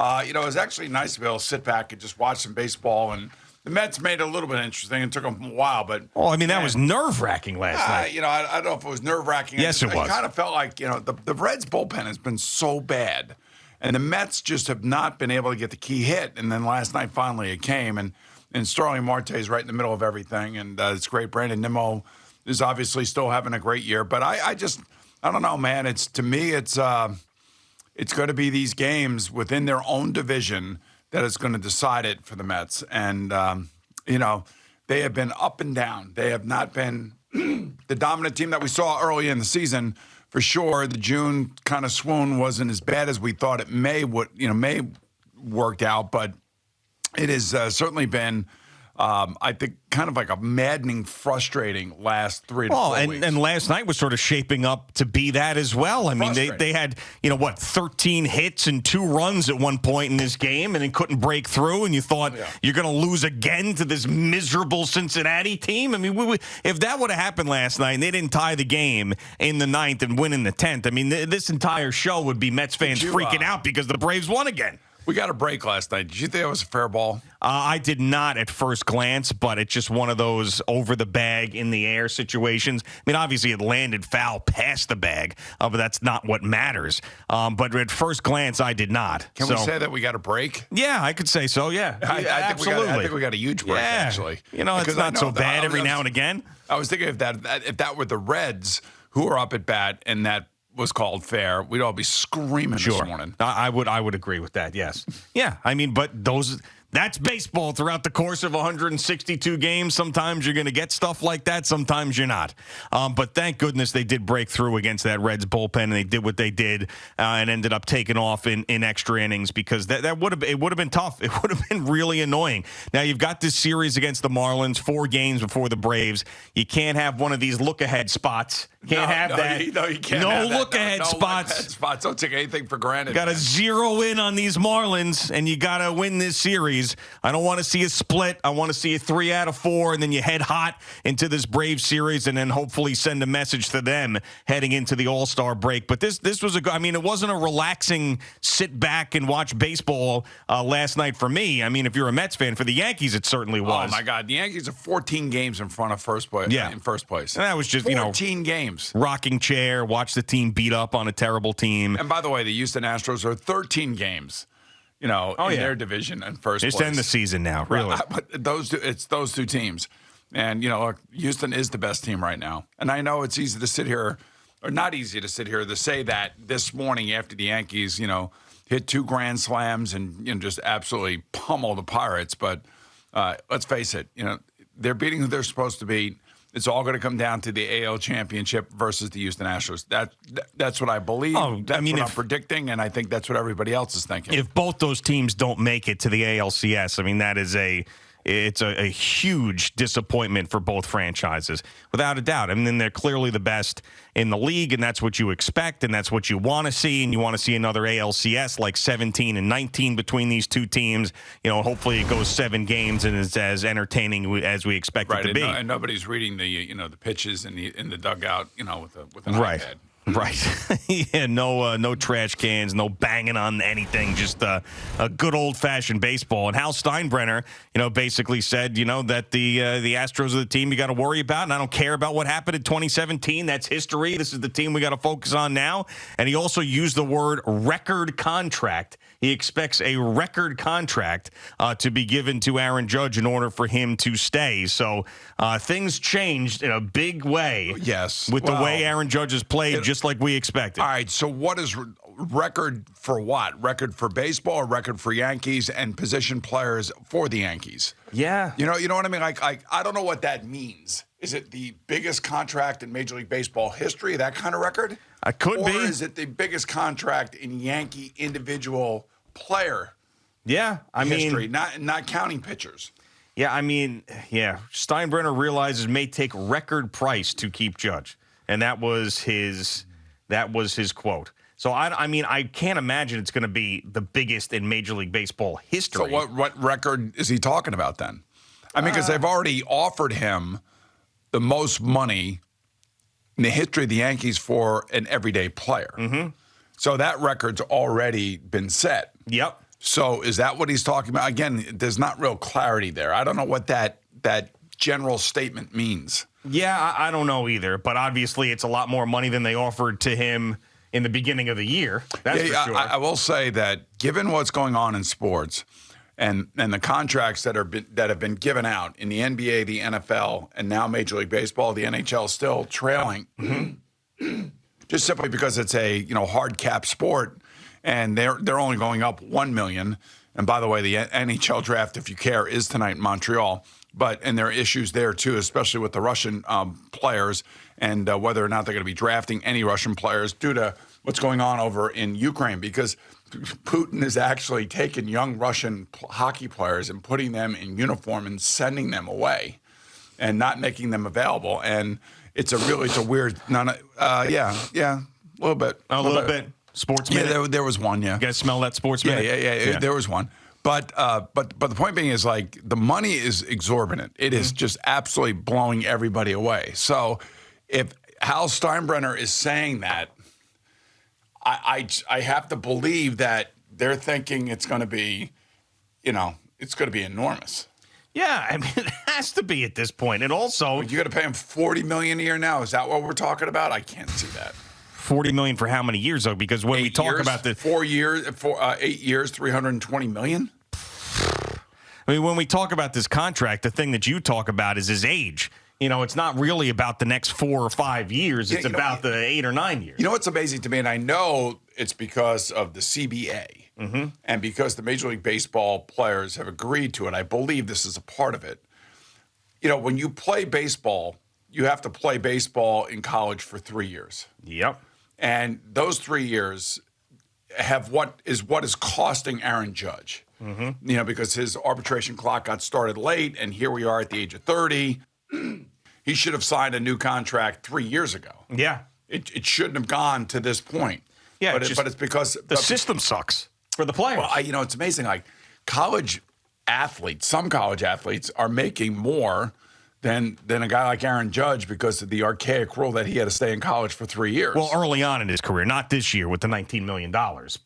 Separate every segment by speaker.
Speaker 1: It was actually nice to be able to sit back and just watch some baseball. And the Mets made it a little bit interesting. It took them a while, but
Speaker 2: that was nerve-wracking last night.
Speaker 1: I don't know if it was nerve-wracking.
Speaker 2: Yes, it was.
Speaker 1: I kind of felt like the Reds bullpen has been so bad, and the Mets just have not been able to get the key hit. And then last night finally it came, and Starling Marte is right in the middle of everything, and it's great. Brandon Nimmo is obviously still having a great year, but I don't know, man. It's going to be these games within their own division that is going to decide it for the Mets. And, they have been up and down. They have not been the dominant team that we saw early in the season. For sure, the June kind of swoon wasn't as bad as we thought it may worked out, but it has certainly been, I think, kind of like a maddening, frustrating last 3 to 4 weeks.
Speaker 2: And last night was sort of shaping up to be that as well. I mean, they had, 13 hits and 2 runs at one point in this game, and it couldn't break through, and you thought you're going to lose again to this miserable Cincinnati team. I mean, if that would have happened last night and they didn't tie the game in the 9th and win in the 10th, I mean, this entire show would be Mets fans freaking out because the Braves won again.
Speaker 1: We got a break last night. Did you think it was a fair ball?
Speaker 2: I did not at first glance, but it's just one of those over the bag, in the air situations. I mean, obviously it landed foul past the bag, but that's not what matters. But at first glance, I did not.
Speaker 1: Can we say that we got a break?
Speaker 2: Yeah, I could say so, yeah. Absolutely.
Speaker 1: I think we got a huge break, actually.
Speaker 2: It's not so bad every now and again.
Speaker 1: I was thinking if that were the Reds who are up at bat and that was called fair, we'd all be screaming this morning.
Speaker 2: I would agree with that, yes. Yeah, I mean, but that's baseball throughout the course of 162 games. Sometimes you're going to get stuff like that. Sometimes you're not. But thank goodness they did break through against that Reds bullpen, and they did what they did and ended up taking off in extra innings, because it would have been tough. It would have been really annoying. Now, you've got this series against the Marlins, 4 games before the Braves. You can't have one of these look-ahead spots. Can't have that.
Speaker 1: You can't
Speaker 2: no
Speaker 1: have that.
Speaker 2: look-ahead spots.
Speaker 1: Look-ahead spots. Don't take anything for granted.
Speaker 2: Got to zero in on these Marlins, and you got to win this series. I don't want to see a split. I want to see a 3 out of 4, and then you head hot into this Braves series, and then hopefully send a message to them heading into the All-Star break. But this was it wasn't a relaxing sit back and watch baseball last night for me. I mean, if you're a Mets fan, for the Yankees, it certainly was.
Speaker 1: Oh my God, the Yankees are 14 games in front of first place.
Speaker 2: Yeah.
Speaker 1: In first place,
Speaker 2: and that was just
Speaker 1: 14 games.
Speaker 2: Rocking chair, watch the team beat up on a terrible team.
Speaker 1: And by the way, the Houston Astros are 13 games. In their division in first place.
Speaker 2: Just end the season now, really.
Speaker 1: But it's those 2 teams. And, look, Houston is the best team right now. And I know it's easy to sit here, or not easy to sit here, to say that this morning after the Yankees, hit 2 grand slams and just absolutely pummel the Pirates. But let's face it, they're beating who they're supposed to beat. It's all going to come down to the AL Championship versus the Houston Astros. That's what I believe. That's what I'm predicting, and I think that's what everybody else is thinking.
Speaker 2: If both those teams don't make it to the ALCS, I mean, that is it's a huge disappointment for both franchises, without a doubt. I mean, they're clearly the best in the league, and that's what you expect, and that's what you want to see, and you want to see another ALCS like 17 and 19 between these 2 teams. Hopefully it goes 7 games and is as entertaining as we expect it to be.
Speaker 1: And nobody's reading the pitches in the dugout, with an iPad.
Speaker 2: Right. Yeah, no trash cans, no banging on anything, just a good old-fashioned baseball. And Hal Steinbrenner, basically said, that the Astros are the team you got to worry about, and I don't care about what happened in 2017. That's history. This is the team we got to focus on now. And he also used the word record contract. He expects a record contract to be given to Aaron Judge in order for him to stay. So things changed in a big way.
Speaker 1: Yes.
Speaker 2: With the way Aaron Judge has played, just like we expected.
Speaker 1: All right, so what is record for what? Record for baseball or record for Yankees and position players for the Yankees?
Speaker 2: Yeah.
Speaker 1: You know what I mean? Like I don't know what that means. Is it the biggest contract in Major League Baseball history, that kind of record?
Speaker 2: It could be.
Speaker 1: Or is it the biggest contract in Yankee individual player history, not counting pitchers?
Speaker 2: Yeah, I mean, Steinbrenner realizes may take record price to keep Judge. And that was his quote. So, I can't imagine it's going to be the biggest in Major League Baseball history.
Speaker 1: So what record is he talking about then? I mean, because they've already offered him the most money in the history of the Yankees for an everyday player.
Speaker 2: Mm-hmm.
Speaker 1: So that record's already been set.
Speaker 2: Yep.
Speaker 1: So is that what he's talking about? Again, there's not real clarity there. I don't know what that general statement means.
Speaker 2: Yeah, I don't know either. But obviously, it's a lot more money than they offered to him in the beginning of the year. That's for sure.
Speaker 1: I will say that given what's going on in sports and the contracts that have been given out in the NBA, the NFL, and now Major League Baseball, the NHL still trailing, just simply because it's a hard cap sport, and they're only going up $1 million. And by the way, the NHL draft, if you care, is tonight in Montreal. And there are issues there too, especially with the Russian players and whether or not they're going to be drafting any Russian players due to what's going on over in Ukraine, because Putin is actually taking young Russian hockey players and putting them in uniform and sending them away and not making them available. And it's a weird, a little bit.
Speaker 2: A little bit. Sports minute.
Speaker 1: Yeah, there was one, yeah.
Speaker 2: You guys smell that sports minute?
Speaker 1: Yeah, there was one. But the point being is, like, the money is exorbitant. It is just absolutely blowing everybody away. So if Hal Steinbrenner is saying that, I have to believe that they're thinking it's going to be, it's going to be enormous.
Speaker 2: Yeah, I mean, it has to be at this point. And also,
Speaker 1: you got to pay him $40 million a year now. Is that what we're talking about? I can't see that.
Speaker 2: $40 million for how many years, though? Because when we talk about the
Speaker 1: 8 years, $320 million.
Speaker 2: I mean, when we talk about this contract, the thing that you talk about is his age. It's not really about the next 4 or 5 years. It's about the 8 or 9 years.
Speaker 1: You know what's amazing to me, and I know it's because of the CBA, and because the Major League Baseball players have agreed to it. I believe this is a part of it. When you play baseball, you have to play baseball in college for 3 years.
Speaker 2: Yep.
Speaker 1: And those 3 years have what is costing Aaron Judge. Because his arbitration clock got started late, and here we are at the age of 30. He should have signed a new contract 3 years ago.
Speaker 2: Yeah.
Speaker 1: It shouldn't have gone to this point.
Speaker 2: Yeah,
Speaker 1: but it's because
Speaker 2: the system sucks for the players.
Speaker 1: Well, it's amazing. Like, some college athletes are making more than a guy like Aaron Judge because of the archaic rule that he had to stay in college for 3 years.
Speaker 2: Well, early on in his career, not this year with the $19 million,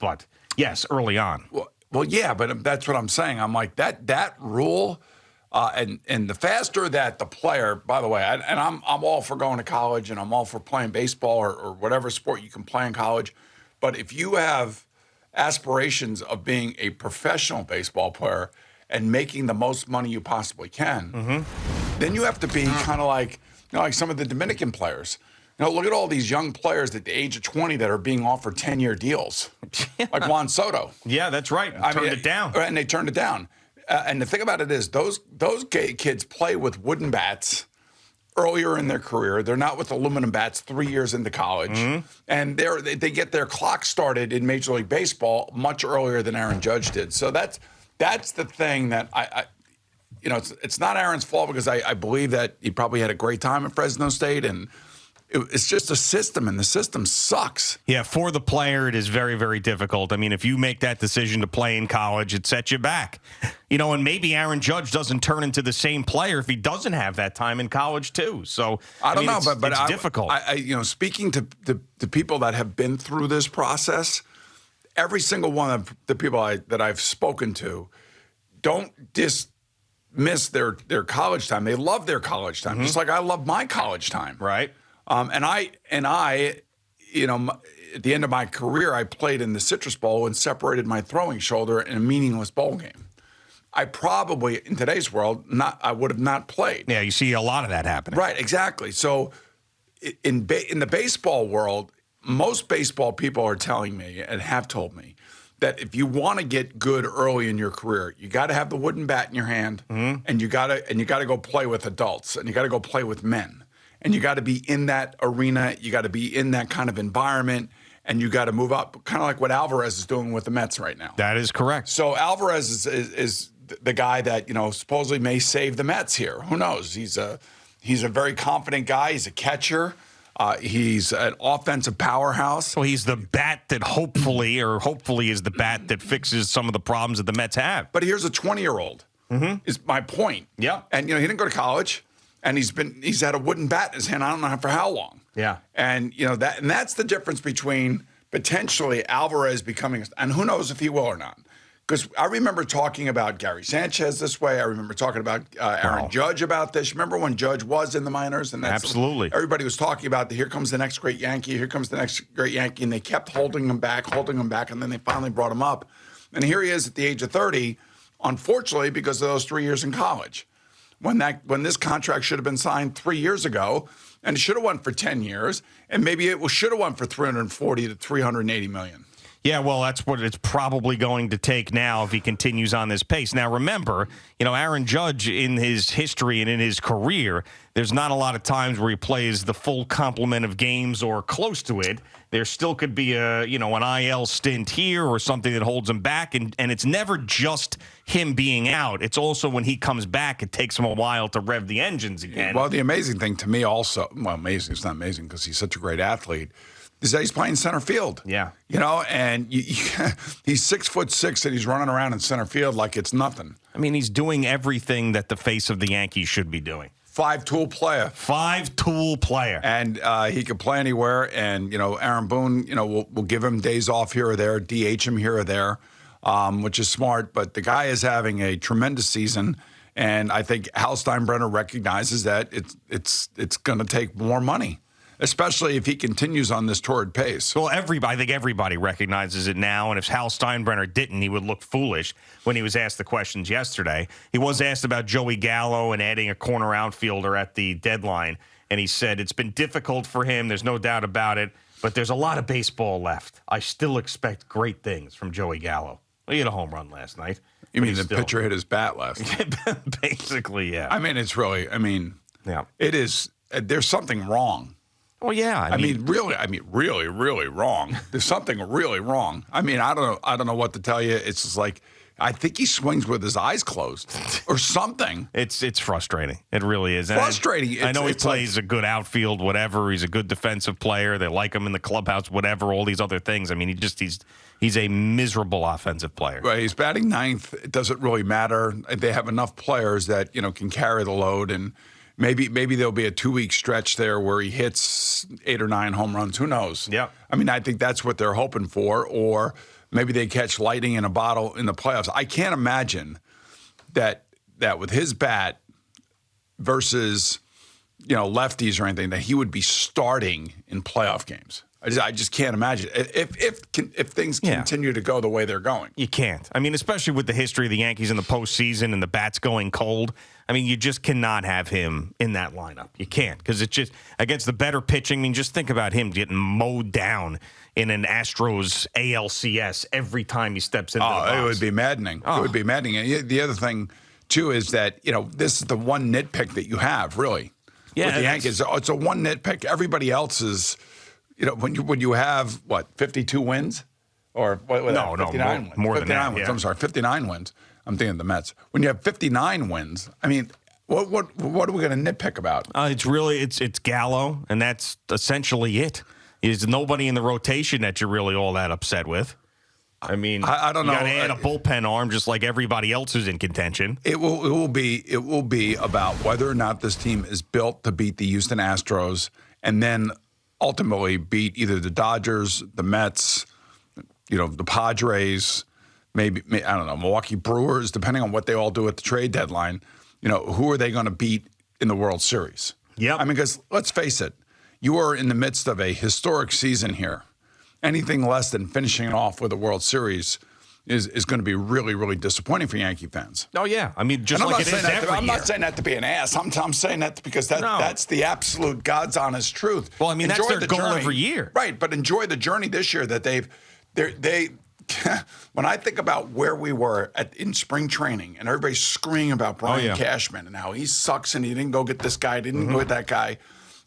Speaker 2: but yes, early on.
Speaker 1: Well, yeah, but that's what I'm saying. I'm like, that rule, and the faster that the player, by the way, and I'm all for going to college, and I'm all for playing baseball or whatever sport you can play in college. But if you have aspirations of being a professional baseball player and making the most money you possibly can, then you have to be kind of like, like some of the Dominican players. Look at all these young players at the age of 20 that are being offered 10-year deals, like Juan Soto.
Speaker 2: Yeah, that's right. Turned it down.
Speaker 1: And they turned it down. And the thing about it is, those kids play with wooden bats earlier in their career. They're not with aluminum bats 3 years into college. And they get their clock started in Major League Baseball much earlier than Aaron Judge did. So that's the thing that it's not Aaron's fault, because I believe that he probably had a great time at Fresno State, and it's just a system, and the system sucks.
Speaker 2: Yeah, for the player, it is very, very difficult. I mean, if you make that decision to play in college, it sets you back. And maybe Aaron Judge doesn't turn into the same player if he doesn't have that time in college too. So
Speaker 1: I don't know, but
Speaker 2: it's difficult.
Speaker 1: Speaking to people that have been through this process, every single one of the people that I've spoken to don't dismiss their college time. They love their college time, just like I love my college time.
Speaker 2: Right.
Speaker 1: And I, at the end of my career, I played in the Citrus Bowl and separated my throwing shoulder in a meaningless bowl game. I probably, in today's world, I would have not played.
Speaker 2: Yeah, you see a lot of that happening.
Speaker 1: Right, exactly. So in the baseball world, most baseball people are telling me and have told me that if you want to get good early in your career, you got to have the wooden bat in your hand, and you got to go play with adults, and you got to go play with men. And you got to be in that arena. You got to be in that kind of environment, and you got to move up, kind of like what Alvarez is doing with the Mets right now.
Speaker 2: That is correct.
Speaker 1: So Alvarez is the guy that supposedly may save the Mets here. Who knows? He's a very confident guy. He's a catcher. He's an offensive powerhouse.
Speaker 2: Well, he's the bat that hopefully is the bat that fixes some of the problems that the Mets have.
Speaker 1: But here's a 20-year-old. Is my point.
Speaker 2: Yeah.
Speaker 1: And he didn't go to college. And he's had a wooden bat in his hand, I don't know for how long.
Speaker 2: Yeah.
Speaker 1: And that's the difference between potentially Alvarez becoming, and who knows if he will or not. Because I remember talking about Gary Sanchez this way. I remember talking about Aaron Judge about this. Remember when Judge was in the minors? And
Speaker 2: Absolutely.
Speaker 1: Everybody was talking about here comes the next great Yankee, here comes the next great Yankee, and they kept holding him back, and then they finally brought him up. And here he is at the age of 30, unfortunately, because of those 3 years in college. When this contract should have been signed 3 years ago, and it should have won for 10 years, and maybe it should have won for 340 to 380 million.
Speaker 2: Yeah, well, that's what it's probably going to take now if he continues on this pace. Now, remember, Aaron Judge in his history and in his career, there's not a lot of times where he plays the full complement of games or close to it. There still could be an IL stint here or something that holds him back, and it's never just him being out. It's also when he comes back, it takes him a while to rev the engines again.
Speaker 1: Well, the amazing thing to me also, amazing, it's not amazing because he's such a great athlete, is that he's playing center field.
Speaker 2: Yeah.
Speaker 1: And he's 6'6" and he's running around in center field like it's nothing.
Speaker 2: I mean, he's doing everything that the face of the Yankees should be doing.
Speaker 1: Five-tool player. And he can play anywhere. And, Aaron Boone, we'll give him days off here or there, DH him here or there, which is smart. But the guy is having a tremendous season. And I think Hal Steinbrenner recognizes that it's going to take more money, especially if he continues on this torrid pace.
Speaker 2: Well, I think everybody recognizes it now, and if Hal Steinbrenner didn't, he would look foolish when he was asked the questions yesterday. He was asked about Joey Gallo and adding a corner outfielder at the deadline, and he said it's been difficult for him, there's no doubt about it, but there's a lot of baseball left. I still expect great things from Joey Gallo. Well, he had a home run last night.
Speaker 1: You mean the pitcher hit his bat last night?
Speaker 2: Basically, yeah.
Speaker 1: I mean, it's really,
Speaker 2: yeah.
Speaker 1: It is, there's something wrong.
Speaker 2: Well, yeah. I mean,
Speaker 1: really, really wrong. There's something really wrong. I don't know what to tell you. It's just like, I think he swings with his eyes closed or something.
Speaker 2: It's frustrating. It really is.
Speaker 1: Frustrating.
Speaker 2: I know he plays a good outfield, whatever. He's a good defensive player. They like him in the clubhouse, whatever, all these other things. I mean, he's a miserable offensive player.
Speaker 1: Right. He's batting ninth. It doesn't really matter. They have enough players that, can carry the load, and maybe there'll be a 2-week stretch there where he hits 8 or 9 home runs. Who knows?
Speaker 2: Yeah.
Speaker 1: I think that's what they're hoping for, or maybe they catch lightning in a bottle in the playoffs. I can't imagine that with his bat versus, lefties or anything, that he would be starting in playoff games. I just can't imagine if things continue to go the way they're going.
Speaker 2: You can't. I mean, especially with the history of the Yankees in the postseason and the bats going cold. I mean, you just cannot have him in that lineup. You can't, because it's just against the better pitching. I mean, just think about him getting mowed down in an Astros ALCS every time he steps into the box.
Speaker 1: It would be maddening. It would be maddening. And the other thing, too, is that, this is the one nitpick that you have, really.
Speaker 2: Yeah,
Speaker 1: with the Yankees. It's a one nitpick. Everybody else is, when you have, 52 wins? Or what?
Speaker 2: No,
Speaker 1: 59 wins.
Speaker 2: More than that.
Speaker 1: Wins.
Speaker 2: Yeah.
Speaker 1: I'm sorry, 59 wins. I'm thinking of the Mets. When you have 59 wins, I mean, what are we going to nitpick about?
Speaker 2: It's Gallo, and that's essentially it. There's nobody in the rotation that you're really all that upset with. I mean,
Speaker 1: I don't know.
Speaker 2: You got to add a bullpen arm just like everybody else who's in contention.
Speaker 1: It will be about whether or not this team is built to beat the Houston Astros and then ultimately beat either the Dodgers, the Mets, the Padres, maybe I don't know, Milwaukee Brewers, depending on what they all do at the trade deadline. Who are they going to beat in the World Series?
Speaker 2: Yeah.
Speaker 1: I mean, because let's face it, you are in the midst of a historic season here. Anything less than finishing it off with a World Series is going to be really, really disappointing for Yankee fans.
Speaker 2: Oh, yeah. I mean, just like it is every year.
Speaker 1: I'm not saying that to be an ass. I'm saying that because that's the absolute God's honest truth.
Speaker 2: Well, I mean, that's their goal every year.
Speaker 1: Right, but enjoy the journey this year that they when I think about where we were in spring training and everybody's screaming about Brian Cashman and how he sucks and he didn't go get this guy, didn't go get that guy.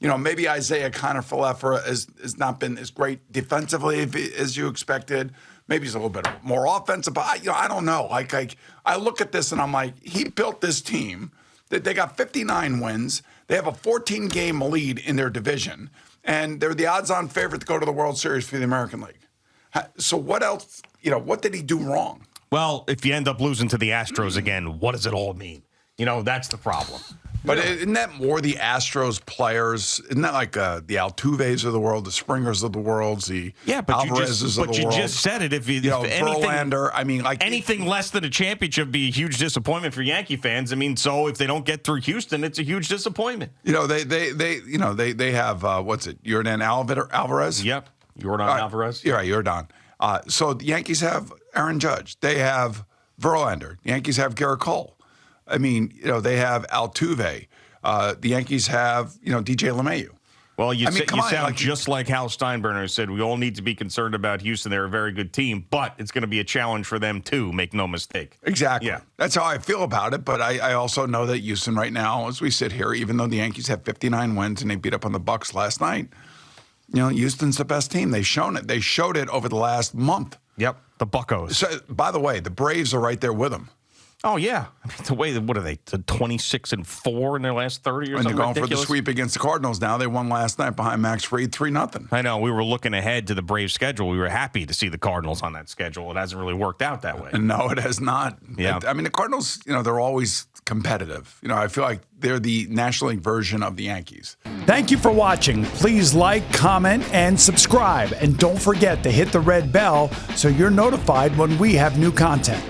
Speaker 1: Maybe Isaiah Kiner-Falefa has not been as great defensively as you expected. Maybe he's a little bit more offensive, but I don't know. I look at this and I'm like, he built this team. They got 59 wins. They have a 14-game lead in their division, and they're the odds-on favorite to go to the World Series for the American League. So what else? What did he do wrong?
Speaker 2: Well, if you end up losing to the Astros again, what does it all mean? That's the problem.
Speaker 1: But isn't that more the Astros players? Isn't that like the Altuves of the world, the Springers of the world, the Alvarezes of the world?
Speaker 2: But you just said it. If
Speaker 1: Verlander, I mean, like
Speaker 2: anything less than a championship would be a huge disappointment for Yankee fans. I mean, so if they don't get through Houston, it's a huge disappointment.
Speaker 1: They have what's it? Yordan Alvarez.
Speaker 2: Yep, Yordan Alvarez.
Speaker 1: Yeah, right, Yordan. So the Yankees have Aaron Judge. They have Verlander. The Yankees have Garrett Cole. I mean, they have Altuve. The Yankees have, DJ LeMahieu.
Speaker 2: Well, you sound just like Hal Steinbrenner said. We all need to be concerned about Houston. They're a very good team, but it's going to be a challenge for them too. Make no mistake.
Speaker 1: Exactly.
Speaker 2: Yeah.
Speaker 1: That's how I feel about it. But I also know that Houston right now, as we sit here, even though the Yankees have 59 wins and they beat up on the Bucks last night, Houston's the best team. They've shown it. They showed it over the last month.
Speaker 2: Yep, the Buccos.
Speaker 1: So, by the way, the Braves are right there with them.
Speaker 2: Oh, yeah. I mean, the way, what are they, 26-4 in their last 30 or something?
Speaker 1: And they're going
Speaker 2: ridiculous?
Speaker 1: for the sweep against the Cardinals now. They won last night behind Max Fried 3-0.
Speaker 2: I know. We were looking ahead to the Braves schedule. We were happy to see the Cardinals on that schedule. It hasn't really worked out that way.
Speaker 1: No, it has not.
Speaker 2: Yeah.
Speaker 1: I mean, the Cardinals, they're always competitive. I feel like they're the National League version of the Yankees.
Speaker 3: Thank you for watching. Please like, comment, and subscribe. And don't forget to hit the red bell so you're notified when we have new content.